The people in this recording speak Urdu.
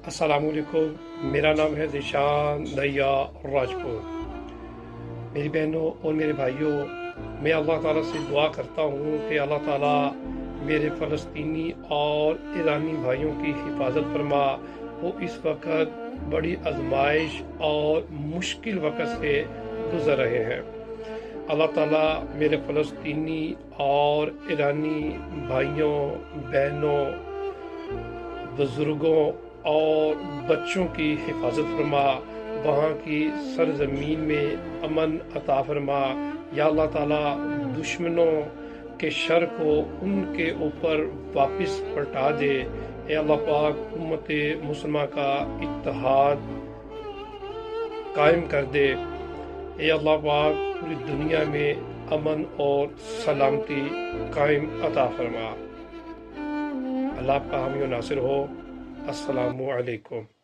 السلام علیکم، میرا نام ہے ذیشان دیا راجپور۔ میری بہنوں اور میرے بھائیوں، میں اللہ تعالیٰ سے دعا کرتا ہوں کہ اللہ تعالیٰ میرے فلسطینی اور ایرانی بھائیوں کی حفاظت فرما۔ وہ اس وقت بڑی آزمائش اور مشکل وقت سے گزر رہے ہیں۔ اللہ تعالیٰ میرے فلسطینی اور ایرانی بھائیوں، بہنوں، بزرگوں اور بچوں کی حفاظت فرما۔ وہاں کی سرزمین میں امن عطا فرما۔ یا اللہ تعالیٰ دشمنوں کے شر کو ان کے اوپر واپس پلٹا دے۔ اے اللہ پاک، امت مسلمہ کا اتحاد قائم کر دے۔ اے اللہ پاک، پوری دنیا میں امن اور سلامتی قائم عطا فرما۔ اللہ آپ کا حامی و ناصر ہو۔ السلام علیکم۔